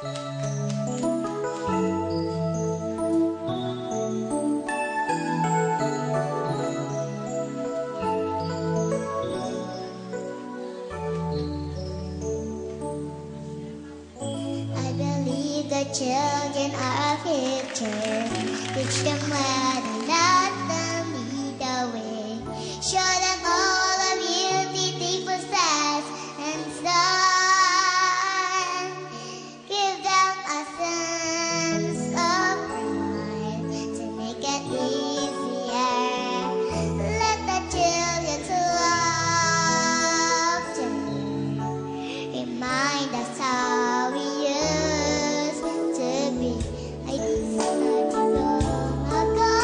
I believe the children are our future. Teach them well and let them lead the way. Show them all the beauty they possess and son. Give them a sense of pride to make it easier. Let the children's laughter remind us how we used to be. I decided long ago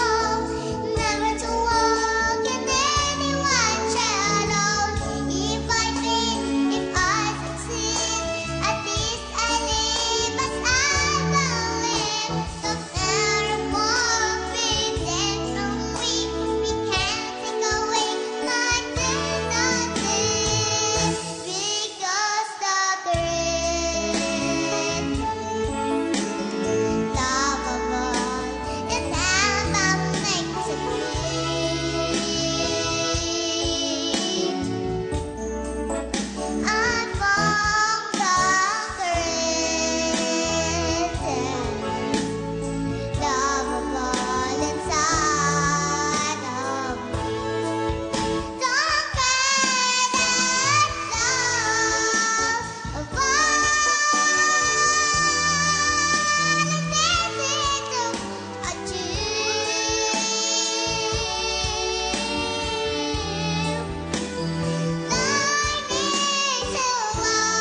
never to walk in anyone's shadows. If I dream, if I succeed, at least I live as I believe. So there won't be dead from we can't take away my dignity because the great love of all is about makes it I'm from the greatest love of all inside of me. The greatest love of all is easy to achieve. Learning to love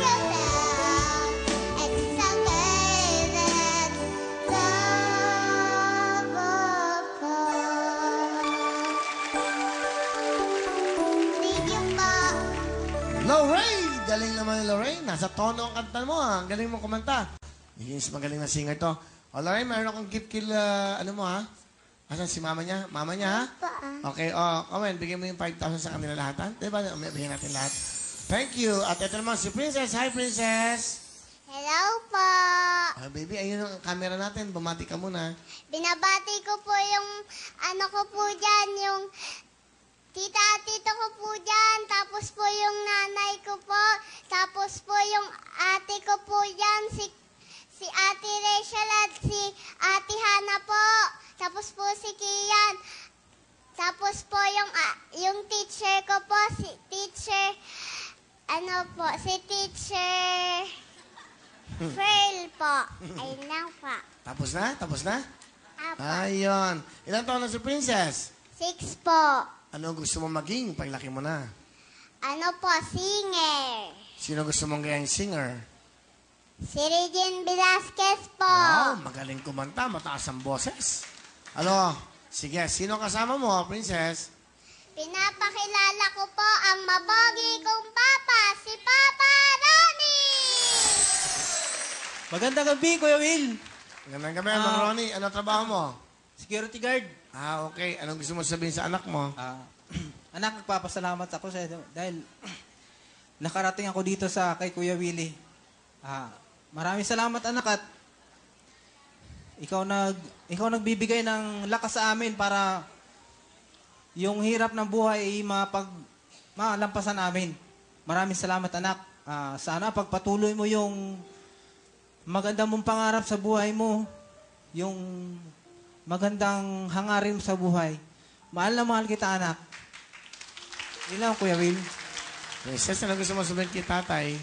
yourself, it's the greatest love of all. Thank you po. Lorraine! Galing naman ni Lorraine. Nasa tono ang kanta mo, ha? Ang galing mo kumanta. Yes, magaling na singer to. O, Lorraine, mayroon akong gift kill, ano mo, ha? Asan si mama niya? Mama niya, ha? Okay, Owen, bigyan mo yung 5,000 sa kanila lahat, ha? Diba? Bigyan natin lahat. Thank you. At ito naman si Princess. Hi, Princess! Hello po. Baby, ayun ang camera natin. Bumati ka muna. Binabati ko po yung ano ko po dyan, yung tita at tito ko po dyan. Tapos po yung nanay ko po. Tapos po yung ate ko po dyan, si Ate Rachel at si Ate Hana po. Tapos po si Kian. Tapos po yung teacher ko po, si teacher, si teacher Frail po. Ayun lang po. Tapos na? Tapos na? Apo. Ayun. Ilang taon na si Princess? 6 po. Ano gusto mo maging paglaki mo na? Ano po, singer. Sino gusto mong gayang singer? Si Regine Velasquez po. Wow, magaling kumanta. Mataas ang boses. Ano? Sige, sino kasama mo, Princess? Pinapakilala ko po ang mabogi kong papa, si Papa Ronnie. Magandang gabi, Kuya Will. Magandang gabi, Mang Ronnie. Ano trabaho mo? Security guard. Okay. Anong gusto mo sabihin sa anak mo? Anak, nagpapasalamat ako sa dahil nakarating ako dito kay Kuya Willie. Maraming salamat, anak, at ikaw nagbibigay ng lakas sa amin para yung hirap ng buhay ay malampasan namin. Maraming salamat, anak. Sana pagpatuloy mo yung maganda mong pangarap sa buhay mo, yung magandang hangarin mo sa buhay. Mahal na mahal kita, anak. Yun lang, Kuya Will. Princess, ano gusto mo sabihin kay tatay?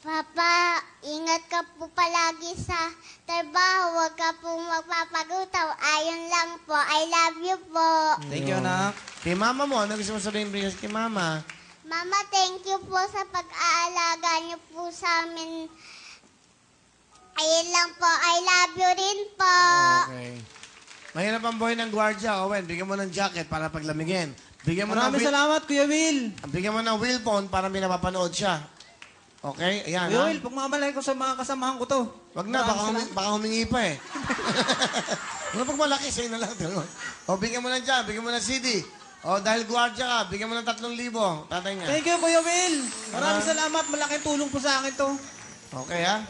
Papa, ingat ka po palagi sa trabaho. Huwag ka po magpapagutaw. Ayun lang po. I love you po. Thank you, anak. Kay mama mo, ano gusto mo sabihin, Princess, kay mama? Mama, thank you po sa pag-aalaga niyo po sa amin. Ayun lang po. I love you rin po. Okay. Mahirap ang buhay ng gwardiya. Owen, bigyan mo ng jacket para paglamigin. Bigyan mo Maraming salamat, Kuya Will. Bigyan mo ng wheel phone para may napapanood siya. Okay? Ayan, Kuya ha? Will, pagmamalay ko sa mga kasamahan ko to. Wag na, baka humingi pa eh. Ano pag malaki, sa'yo na lang. O, bigyan mo ng dyan, bigyan mo ng CD. O, dahil gwardiya ka, bigyan mo ng 3,000. Tatay niya. Thank you, Kuya Will. Maraming salamat. Malaking tulong po sa akin to. Okay, ha?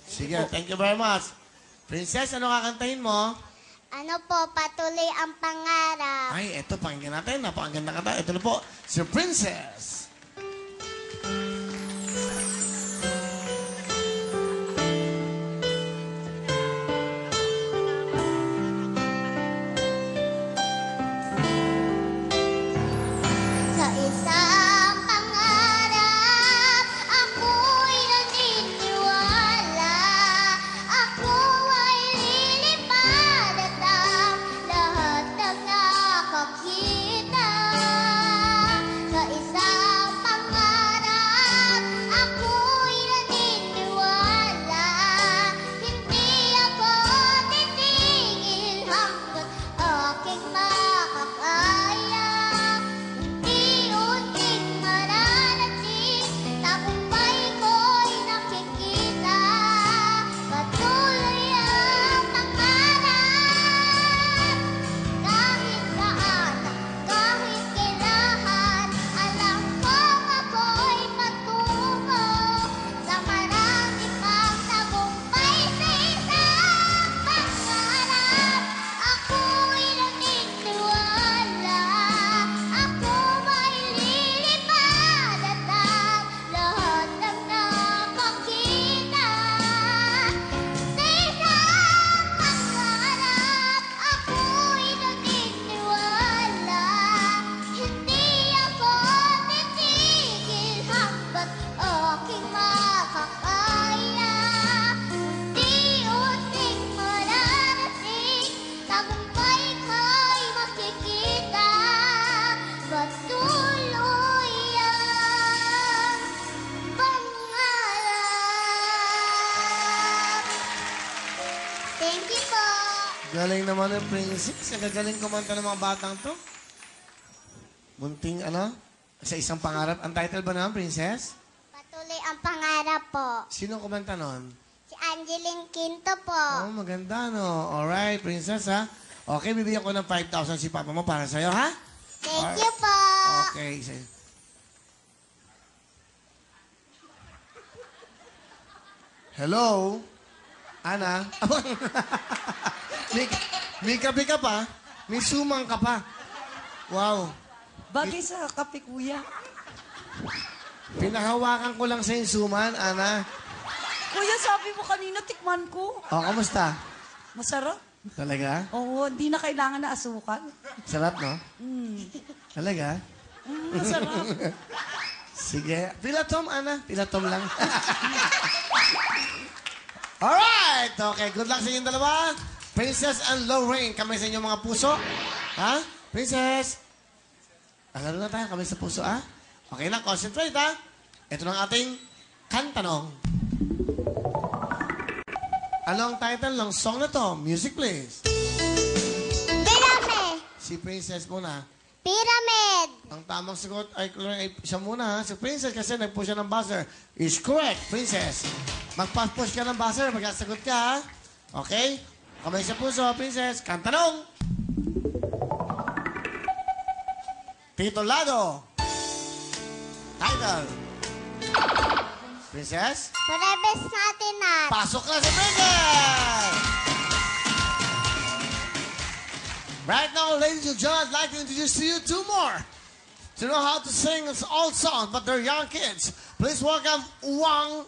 Sige, thank you very much. Princess, ano kakantahin mo? Ano po, patuloy ang pangarap. Ay, eto, pakinggan natin. Napakaganda kanta. Ito na po, si Princess. Sa isang pangarap, ako'y naniniwala. Ako ay lilipad at ang lahat ng nakakita. Sa isang pangarap, ako'y naniniwala. Hindi ako titigil hanggat aking makakaya. Unti-unting mararating, tagumpay ko'y nakikita. Patuloy ang pangarap. Kahit saan, kahit kailan, alam kong ako'y patungo sa marami pang tagumpay sa isang pangarap. Ako'y naniniwala. Ako ay lilipad at ang lahat ng nakakita. Sa isang pangarap, ako'y naniniwala. Hindi ako titigil hanggat aking makakaya. Unti-unting mararating, tagumpay ko'y makikita. Patuloy ang pangarap. Thank you po. Galing naman ng Princess. Ang gagaling kumanta ng mga batang to. Munting ano? Sa isang pangarap. Ang title ba naman, Princess? Patuloy ang pangarap po. Sino kumanta nun? Si Angeline Quinto po. Oh, maganda, no? Alright, Princess, ha? Okay, bibigyan ko ng 5,000 si Papa mo para sa'yo, ha? Thank you po. Okay, sa'yo. Hello? Ana? may kape ka pa? May sumang ka pa? Wow. Bagay sa kape, kuya. Pinahawakan ko lang sa yung suman, Ana. Kuya, sabi mo kanina, tikman ko. O, kamusta? Masarap. Talaga? Oo, hindi na kailangan na asukal. Sarap, no? Talaga? Masarap. Sige. Pilatom, Ana. Pilatom lang. Alright! Okay, good luck sa inyong dalawa. Princess and Lorraine, kami sa inyong mga puso. Ha? Princess? Ano na tayo? Kami sa puso, ha? Okay na, concentrate, ha? Ito na ang ating kantanong. Ano ang title ng song na to? Music, please. Pyramid. Si Princess muna. Pyramid. Ang tamang sagot ay siya muna, ha? Si Princess kasi nag-push siya ng buzzer. Is correct, Princess. Magpa-push ka ng buzzer, magkasagot ka, ha? Okay? Kamay sa puso, Princess. Kantanong! Titulado. Title. Princess? Parebes natin na. Pasok na si Princess! Right now, ladies and gentlemen, I'd like to introduce to you two more. To know how to sing this old song, but they're young kids. Please welcome Wang.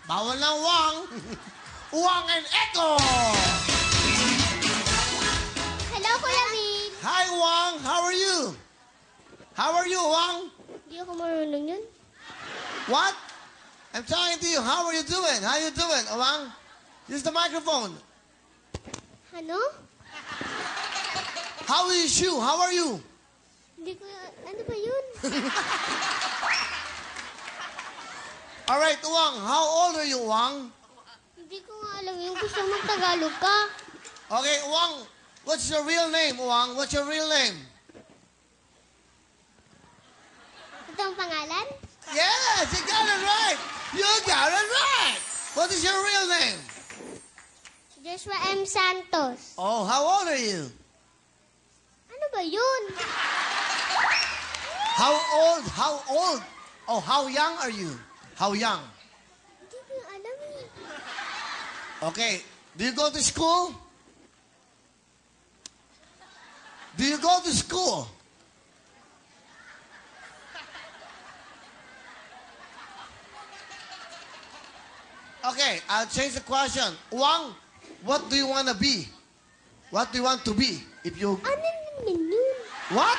Bawal na Wang. Wang and Echo. Hello, Kuya Vin. Hi, Wang. How are you? How are you, Wang? Hindi ako marunong yun. What? I'm talking to you. How are you doing? How you doing, Wang? Use the microphone. Ano? How is you? How are you? Hindi ko, ano ba yun? All right, Wang. How old are you, Wang? Hindi ko nga alam yun. Gusto mo Tagalog ka. Okay, Wang. What's your real name, Wang? What's your real name? Ito ang pangalan? Yes, you got it right. You got it right. What is your real name? Joshua M. Santos. Oh, how old are you? Ano ba yun? How old? How old? Oh, how young are you? How young? Hindi ko alam eh. Okay. Do you go to school? Do you go to school? Okay, I'll change the question. Wang, what do you want to be? What do you want to be? If you... Ano naman yun? What?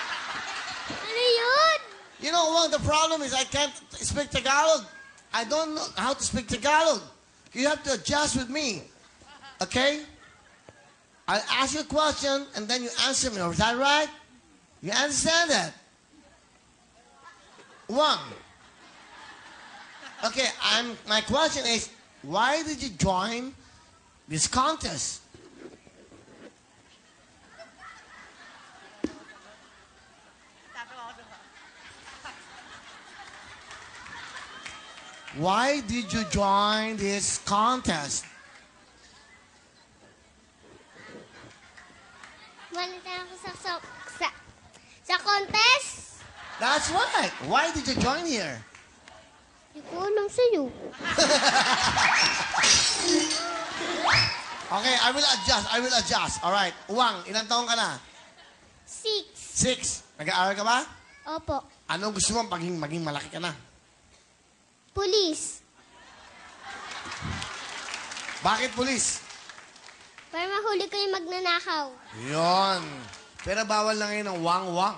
Ano yun? You know, Wang, the problem is I can't speak Tagalog. I don't know how to speak Tagalog. You have to adjust with me. Okay? I'll ask you a question and then you answer me. Is that right? You understand that? Wang. Okay, my question is, why did you join this contest? Why did you join this contest? Malita ako sa contest. That's right. Why did you join here? Hindi ko alam sa'yo. Okay, I will adjust. All right. Wang, ilang taong ka na? 6. 6. Nag-aaral ka ba? Opo. Anong gusto mo maging malaki ka na? Police. Bakit pulis? Para mahuli ko yung magnanakaw. Yon. Pero bawal na ngayon ang wang-wang.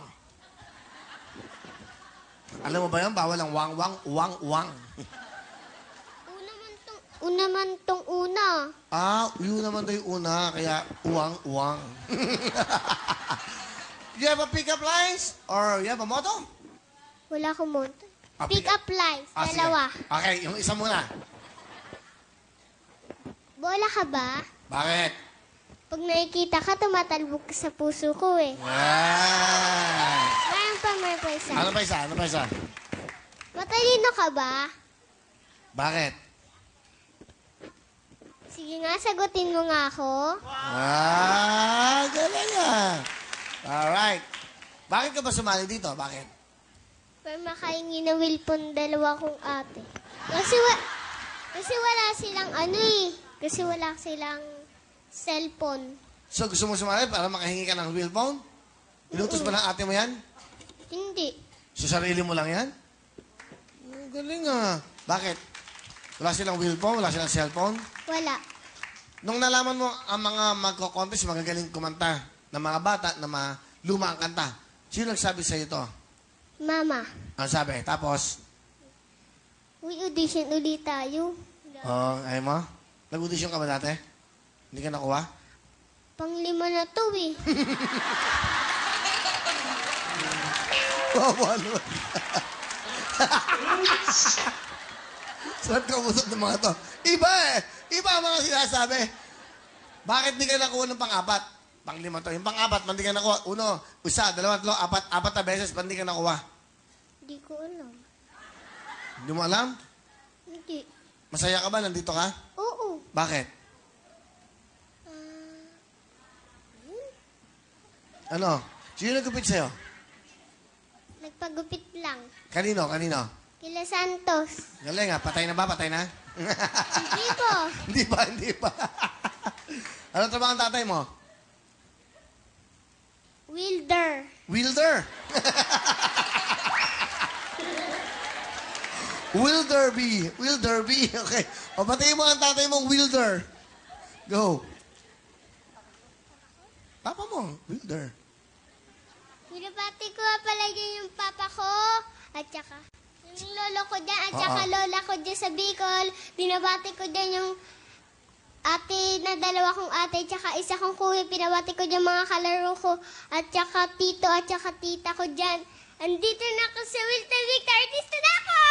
Alam mo ba yun? Bawal ang wang-wang, wang-wang. Una man tong una. Ah, yun naman daw yung una, kaya uwang-uwang. You have a pick-up lines? Or you have a motto? Wala akong monto. Ah, Pick up lines. Sige. Dalawa. Okay, yung isa muna. Bola ka ba? Bakit? Pag nakikita ka, tumatalbog ka sa puso ko eh. Wow. Mayroon pa isa. Ano pa isa? Matalino ka ba? Bakit? Sige nga, sagutin mo nga ako. Ah, galing ah. Alright. Bakit ka ba sumali dito? Bakit? Para makahingi na Wilpon dalawa kong ate. Kasi wala silang ano eh. Kasi wala silang cellphone. So, gusto mo sumali para makahingi ka ng wheel phone? Inutos ba ng ate mo yan? Hindi. Sa sarili mo lang yan? Galing ah. Bakit? Wala silang wheel phone? Wala silang cellphone? Wala. Nung nalaman mo ang mga magko-contest, magagaling kumanta ng mga bata na luma ang kanta, sino nagsabi sa'yo ito? Mama, Ang sabi? Tapos, we audition ulit tayo. ayaw mo? Nag-audition ka ba dati? Hindi ka nakuha? Panglima na to eh. Wawa naman. Sarap ka usap ng mga to. Iba eh. Iba ang mga sinasabi. Bakit di ka nakuha ng pang-apat? Pang-lima to. Yung pang-apat, hindi ka nakuha. 1, 2, 3, 4, 4 na beses, hindi ka nakuha. Hindi ko alam. Hindi mo alam? Hindi. Masaya ka ba? Nandito ka? Oo. Bakit? Ano? Sino nagkupit sa'yo? Nagpagupit lang. Kanino? Kila Santos. Galing ah. Patay na ba? Patay na? Hindi po. Hindi pa. Ano trabaho ang tatay mo? Wilder. Wilder. Wilder B. Okay. O, patayin mo ang tatay mong Wilder. Go. Papa mo, Wilder. Binabati ko nga pala yung papa ko. At saka, yung lolo ko dyan. At saka lola ko dyan sa Bicol. Binabati ko dyan yung ate na dalawa kong ate. At saka isa kong kuya. Binabati ko dyan mga kalaro ko. At saka tito at saka tita ko dyan. Andito na ako sa Wilton Victor. Artista na ako!